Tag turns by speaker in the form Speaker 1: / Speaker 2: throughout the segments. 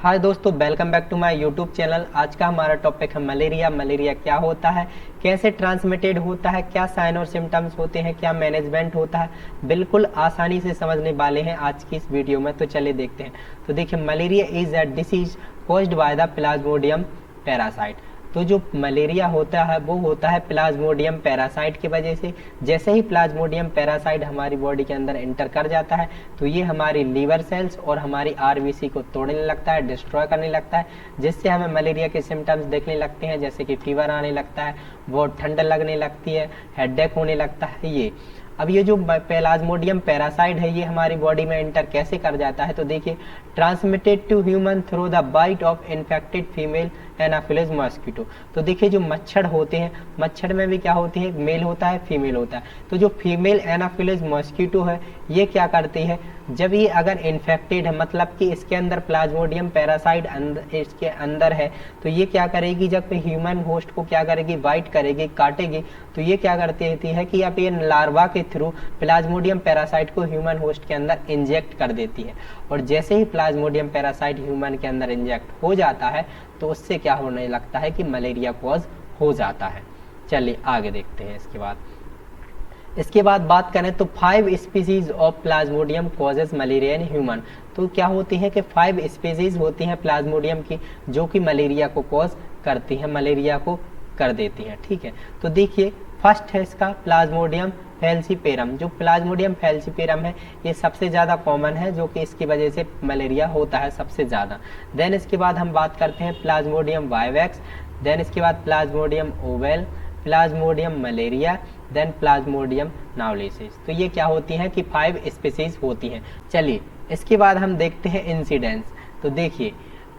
Speaker 1: हाय दोस्तों, welcome back to my YouTube channel. आज का हमारा टॉपिक है मलेरिया। मलेरिया क्या होता है, कैसे ट्रांसमिटेड होता है, क्या साइन और सिम्टम्स होते हैं, क्या मैनेजमेंट होता है, बिल्कुल आसानी से समझने वाले हैं आज की इस वीडियो में। तो चलिए देखते हैं। तो देखिए, malaria is a disease caused by the Plasmodium parasite. तो जो मलेरिया होता है वो होता है प्लाज्मोडियम पैरासाइट की वजह से। जैसे ही प्लाज्मोडियम पैरासाइट हमारी बॉडी के अंदर एंटर कर जाता है तो ये हमारी लीवर सेल्स और हमारी आरबीसी को तोड़ने लगता है, डिस्ट्रॉय करने लगता है, जिससे हमें मलेरिया के सिम्टम्स देखने लगते हैं, जैसे कि फीवर आने लगता है, बहुत ठंड लगने लगती है, हेडेक होने लगता है। ये अब ये जो प्लाज्मोडियम पैरासाइट है ये हमारी बॉडी में एंटर कैसे कर जाता है, तो देखिए, transmitted to human through the bite of infected female anopheles mosquito. तो देखिए, जो मच्छर होते हैं, मच्छर में भी क्या होती है, मेल होता है, फीमेल होता है। तो जो फीमेल एनाफिलिस मॉस्किटो है ये क्या करती है, जब ये अगर इन्फेक्टेड है, मतलब कि इसके अंदर प्लाज्मोडियम पैरासाइट इसके अंदर है, तो ये क्या करेगी, जब ह्यूमन होस्ट को क्या करेगी, बाइट करेगी, काटेगी, तो ये क्या करती है कि अब ये लार्वा के थ्रू प्लाज्मोडियम पैरासाइट को ह्यूमन होस्ट के अंदर इंजेक्ट कर देती है। और जैसे ही प्लाज्मोडियम पैरासाइट ह्यूमन के अंदर इंजेक्ट हो जाता है तो उससे क्या होने लगता है कि मलेरिया कॉज हो जाता है। चलिए आगे देखते हैं। इसके बाद बात करें तो 5 species of Plasmodium causes malaria in human. तो क्या होती है कि 5 स्पीसीज होती हैं प्लाज्मोडियम की जो कि मलेरिया को कॉज करती हैं, मलेरिया को कर देती हैं। ठीक है, तो देखिए, फर्स्ट है इसका प्लाज्मोडियम फैल्सीपेरम। जो प्लाज्मोडियम फैल्सीपेरम है ये सबसे ज़्यादा कॉमन है, जो कि इसकी वजह से मलेरिया होता है सबसे ज़्यादा। देन इसके बाद हम बात करते हैं प्लाज्मोडियम वाइवेक्स, देन इसके बाद plasmodium ovale, plasmodium malaria, then plasmodium knowlesi. तो ये क्या होती हैं कि 5 स्पीसीज होती हैं। चलिए इसके बाद हम देखते हैं इंसिडेंस। तो देखिए,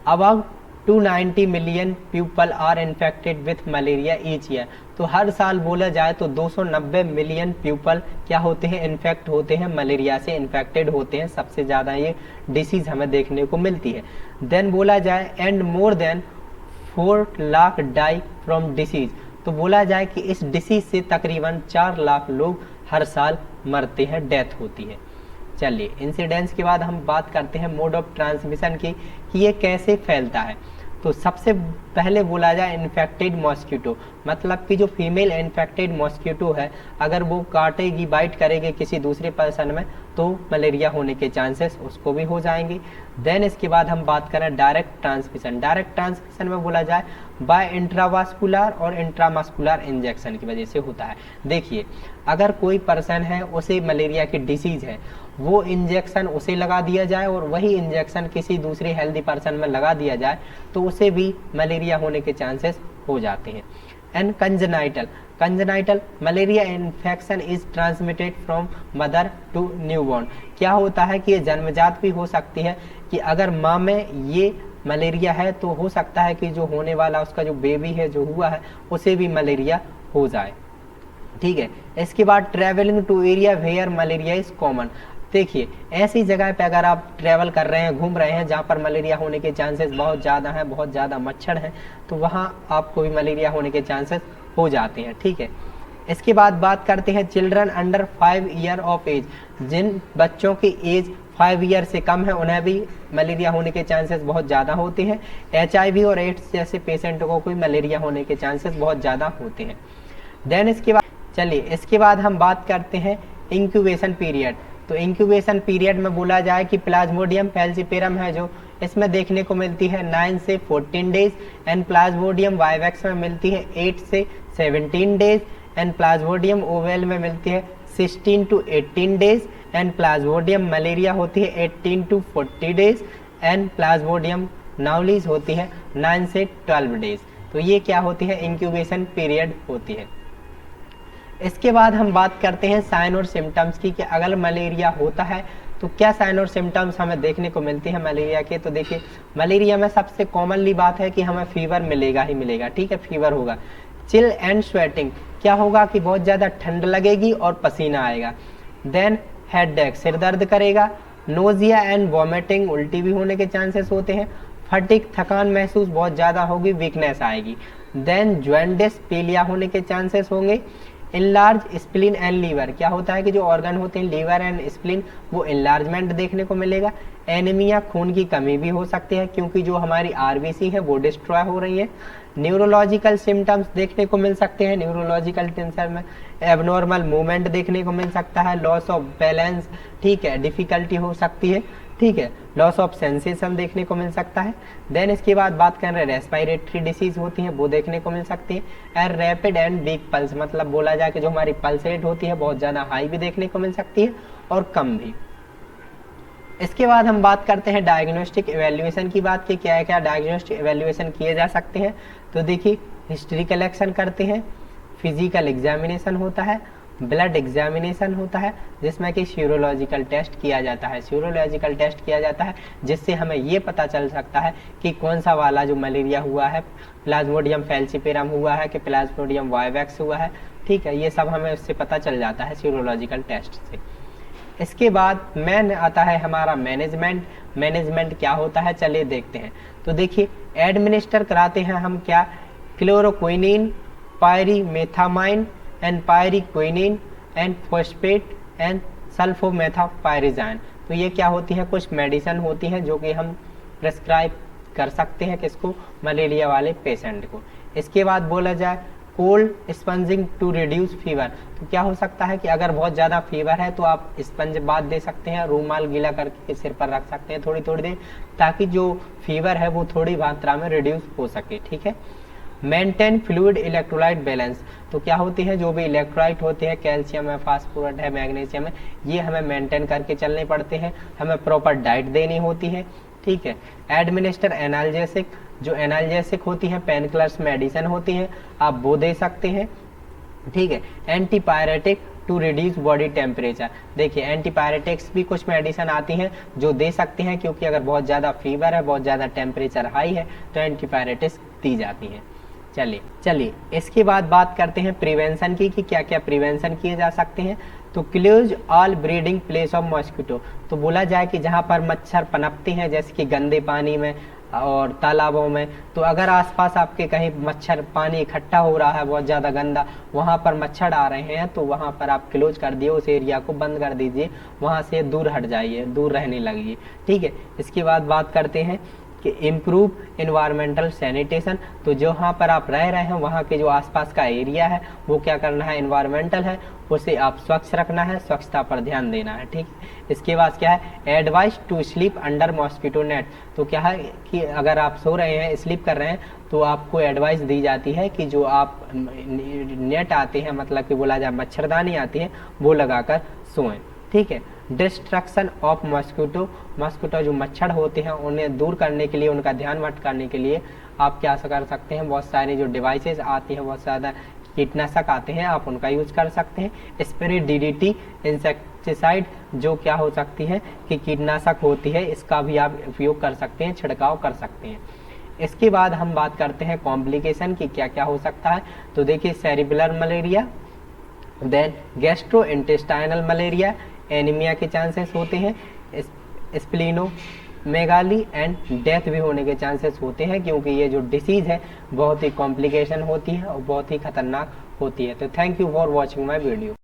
Speaker 1: about 290 million people are infected with malaria each year. तो हर साल बोला जाए तो 290 मिलियन पीपल क्या होते हैं, इन्फेक्ट होते हैं, मलेरिया से इन्फेक्टेड होते हैं। सबसे ज़्यादा ये डिसीज़ हमें देखने को मिलती है। देन बोला जाए and more than 4 lakh die from disease. तो बोला जाए कि इस डिसीज से तकरीबन 4 लाख लोग हर साल मरते हैं, डेथ होती है। चलिए इंसिडेंस के बाद हम बात करते हैं मोड ऑफ ट्रांसमिशन की, कि ये कैसे फैलता है। तो सबसे पहले बोला जाए इन्फेक्टेड मॉस्किटो, मतलब कि जो फीमेल इन्फेक्टेड मॉस्किटो है अगर वो काटेगी, बाइट करेगी किसी दूसरे पर्सन में तो मलेरिया होने के चांसेस उसको भी हो जाएंगे। देन इसके बाद हम बात करें डायरेक्ट ट्रांसमिशन। डायरेक्ट ट्रांसमिशन में बोला जाए बाय इंट्रावास्कुलर और इंट्रामस्कुलर इंजेक्शन की वजह से होता है। देखिए, अगर कोई पर्सन है उसे मलेरिया की डिसीज है, वो इंजेक्शन उसे लगा दिया जाए और वही इंजेक्शन किसी दूसरे हेल्दी पर्सन में लगा दिया जाए तो उसे भी मलेरिया होने के चांसेस हो जाते हैं। And congenital malaria infection is transmitted from mother to newborn. क्या होता है कि ये जन्मजात भी हो सकती है, कि अगर माँ में ये मलेरिया है तो हो सकता है कि जो होने वाला उसका जो बेबी है, जो हुआ है, उसे भी मलेरिया हो जाए। ठीक है, इसके बाद travelling to area where malaria is common. देखिए, ऐसी जगह पे अगर आप ट्रैवल कर रहे हैं, घूम रहे हैं जहाँ पर मलेरिया होने के चांसेस बहुत ज़्यादा हैं, बहुत ज़्यादा मच्छर हैं, तो वहाँ आपको भी मलेरिया होने के चांसेस हो जाते हैं। ठीक है, इसके बाद बात करते हैं children under 5 year of age. जिन बच्चों की एज 5 ईयर से कम है उन्हें भी मलेरिया होने के चांसेस बहुत ज़्यादा होते हैं। HIV और एड्स जैसे पेशेंटों को भी मलेरिया होने के चांसेस बहुत ज़्यादा होते हैं। देन इसके बाद हम बात करते हैं इंक्यूबेशन पीरियड। तो इंक्यूबेशन पीरियड में बोला जाए कि प्लाज्मोडियम फैल्सीपेरम है जो इसमें देखने को मिलती है 9 से 14 डेज, एंड प्लाज्मोडियम वाइवेक्स में मिलती है 8 से 17 डेज, एंड प्लाज्मोडियम ओवेल में मिलती है 16 to 18 days, and plasmodium malaria होती है 18 to 40 days, and plasmodium knowlesi होती है 9 से 12 डेज। तो ये क्या होती है, इंक्यूबेशन पीरियड होती है। इसके बाद हम बात करते हैं साइन और सिम्टम्स की, कि अगर मलेरिया होता है तो क्या साइन और सिम्टम्स हमें देखने को मिलती है मलेरिया के। तो देखिए, मलेरिया में सबसे कॉमनली बात है कि हमें फीवर मिलेगा ही मिलेगा। ठीक है, फीवर होगा। चिल एंड स्वेटिंग, क्या होगा कि बहुत ज़्यादा ठंड लगेगी और पसीना आएगा। देन हेडेक, सिर दर्द करेगा। नोजिया एंड वॉमिटिंग, उल्टी भी होने के चांसेस होते हैं। फटिक, थकान महसूस बहुत ज़्यादा होगी, वीकनेस आएगी। देन जॉन्डिस, पीलिया होने के चांसेस होंगे। इनलार्ज स्प्लीन एंड लीवर, क्या होता है कि जो ऑर्गन होते हैं लीवर एंड स्प्लीन वो इनलार्जमेंट देखने को मिलेगा। एनीमिया, खून की कमी भी हो सकती है क्योंकि जो हमारी आरबीसी है वो डिस्ट्रॉय हो रही है। न्यूरोलॉजिकल सिम्टम्स देखने को मिल सकते हैं, न्यूरोलॉजिकल टेंशन में एबनॉर्मल मूवमेंट देखने को मिल सकता है, लॉस ऑफ बैलेंस, ठीक है, डिफिकल्टी हो सकती है, ठीक है, लॉस ऑफ सेंसेशन देखने को मिल सकता है। देन इसके बाद बात कर रहे हैं रेस्पिरेटरी डिसीज होती है वो देखने को मिल सकती है। And rapid and week pulse, मतलब बोला जाए कि जो हमारी पल्स रेट होती है बहुत ज़्यादा हाई भी देखने को मिल सकती है और कम भी। इसके बाद हम बात करते हैं डायग्नोस्टिक इवैल्यूएशन की बात की, क्या क्या डायग्नोस्टिक इवैल्यूएशन किए जा सकते हैं। तो देखिए हिस्ट्री कलेक्शन करते हैं, फिजिकल एग्जामिनेशन होता है, ब्लड एग्जामिनेशन होता है जिसमें कि सीरोलॉजिकल टेस्ट किया जाता है, सीरोलॉजिकल टेस्ट किया जाता है जिससे हमें ये पता चल सकता है कि कौन सा वाला जो मलेरिया हुआ है, प्लाज्मोडियम फैल्सिपेरम हुआ है कि प्लाज्मोडियम वाइवैक्स हुआ है, ठीक है, ये सब हमें उससे पता चल जाता है सीरोलॉजिकल टेस्ट से। इसके बाद मेन आता है हमारा मैनेजमेंट। मैनेजमेंट क्या होता है चलिए देखते हैं। तो देखिए एडमिनिस्टर कराते हैं हम क्या, क्लोरोक्विनिन, पायरीमेथामाइन एंड पायरीक्विनिन एंड फॉस्फेट एंड सल्फोमेथापायरिजाइन। तो ये क्या होती है, कुछ मेडिसिन होती हैं जो कि हम प्रेस्क्राइब कर सकते हैं किसको, मलेरिया वाले पेशेंट को। इसके बाद बोला जाए cold sponging to reduce fever, तो क्या हो सकता है कि अगर बहुत ज़्यादा फीवर है तो आप स्पंज बाथ दे सकते हैं, रूमाल गीला करके सिर पर रख सकते हैं थोड़ी थोड़ी देर, ताकि जो फीवर है वो थोड़ी मात्रा में रिड्यूस हो सके, ठीक है। मेंटेन फ्लूइड इलेक्ट्रोलाइट बैलेंस, तो क्या होती है जो भी इलेक्ट्रोलाइट होते हैं, कैल्शियम है, फास्फोरस है, मैग्नीशियम है, ये हमें मेंटेन करके चलने पड़ते हैं, हमें प्रॉपर डाइट देनी होती है, ठीक है। एडमिनिस्टर एनाल्जेसिक, जो एनाल्जेसिक होती है पेन किलर्स मेडिसिन होती है आप वो दे सकते हैं, ठीक है। Antipyretic to reduce body temperature, देखिए एंटीपायरेटिक्स भी कुछ मेडिसिन आती हैं जो दे सकते हैं क्योंकि अगर बहुत ज़्यादा फीवर है, बहुत ज़्यादा टेम्परेचर हाई है तो एंटीपायरेटिक्स दी जाती हैं। चलिए इसके बाद बात करते हैं प्रिवेंशन की कि क्या क्या प्रिवेंशन किए जा सकते हैं। तो close all breeding place of mosquito, तो बोला जाए कि जहाँ पर मच्छर पनपते हैं जैसे कि गंदे पानी में और तालाबों में, तो अगर आसपास आपके कहीं मच्छर पानी इकट्ठा हो रहा है बहुत ज़्यादा गंदा, वहाँ पर मच्छर आ रहे हैं तो वहाँ पर आप क्लोज कर दिए, उस एरिया को बंद कर दीजिए, वहाँ से दूर हट जाइए, दूर रहने लगिए, ठीक है। इसके बाद बात करते हैं कि इम्प्रूव इन्वायरमेंटल सैनिटेशन, तो जहाँ पर आप रह रहे हैं वहाँ के जो आसपास का एरिया है वो क्या करना है, इन्वायरमेंटल है, उसे आप स्वच्छ रखना है, स्वच्छता पर ध्यान देना है, ठीक। इसके बाद क्या है, advice to sleep under mosquito net, तो क्या है कि अगर आप सो रहे हैं, स्लीप कर रहे हैं, तो आपको एडवाइस दी जाती है कि जो आप नेट आते हैं, मतलब कि बोला जाए मच्छरदानी आती है, वो लगाकर सोएं, ठीक है। डिस्ट्रक्शन ऑफ मॉस्किटो, मॉस्किटो जो मच्छर होते हैं उन्हें दूर करने के लिए, उनका ध्यान भटकाने के लिए आप क्या कर सकते हैं, बहुत सारी जो डिवाइसेस आती हैं, बहुत ज़्यादा कीटनाशक आते हैं, आप उनका यूज कर सकते हैं। स्प्रे डीडीटी इंसेक्टिसाइड, जो क्या हो सकती है कि कीटनाशक होती है, इसका भी आप उपयोग कर सकते हैं, छिड़काव कर सकते हैं। इसके बाद हम बात करते हैं कॉम्प्लिकेशन की क्या क्या हो सकता है। तो देखिए cerebral malaria, then gastrointestinal malaria, anaemia के चांसेस होते हैं, स्प्लीनोमेगाली एंड डेथ भी होने के चांसेस होते हैं क्योंकि ये जो डिसीज़ है बहुत ही कॉम्प्लिकेशन होती है और बहुत ही खतरनाक होती है। तो thank you for watching my video.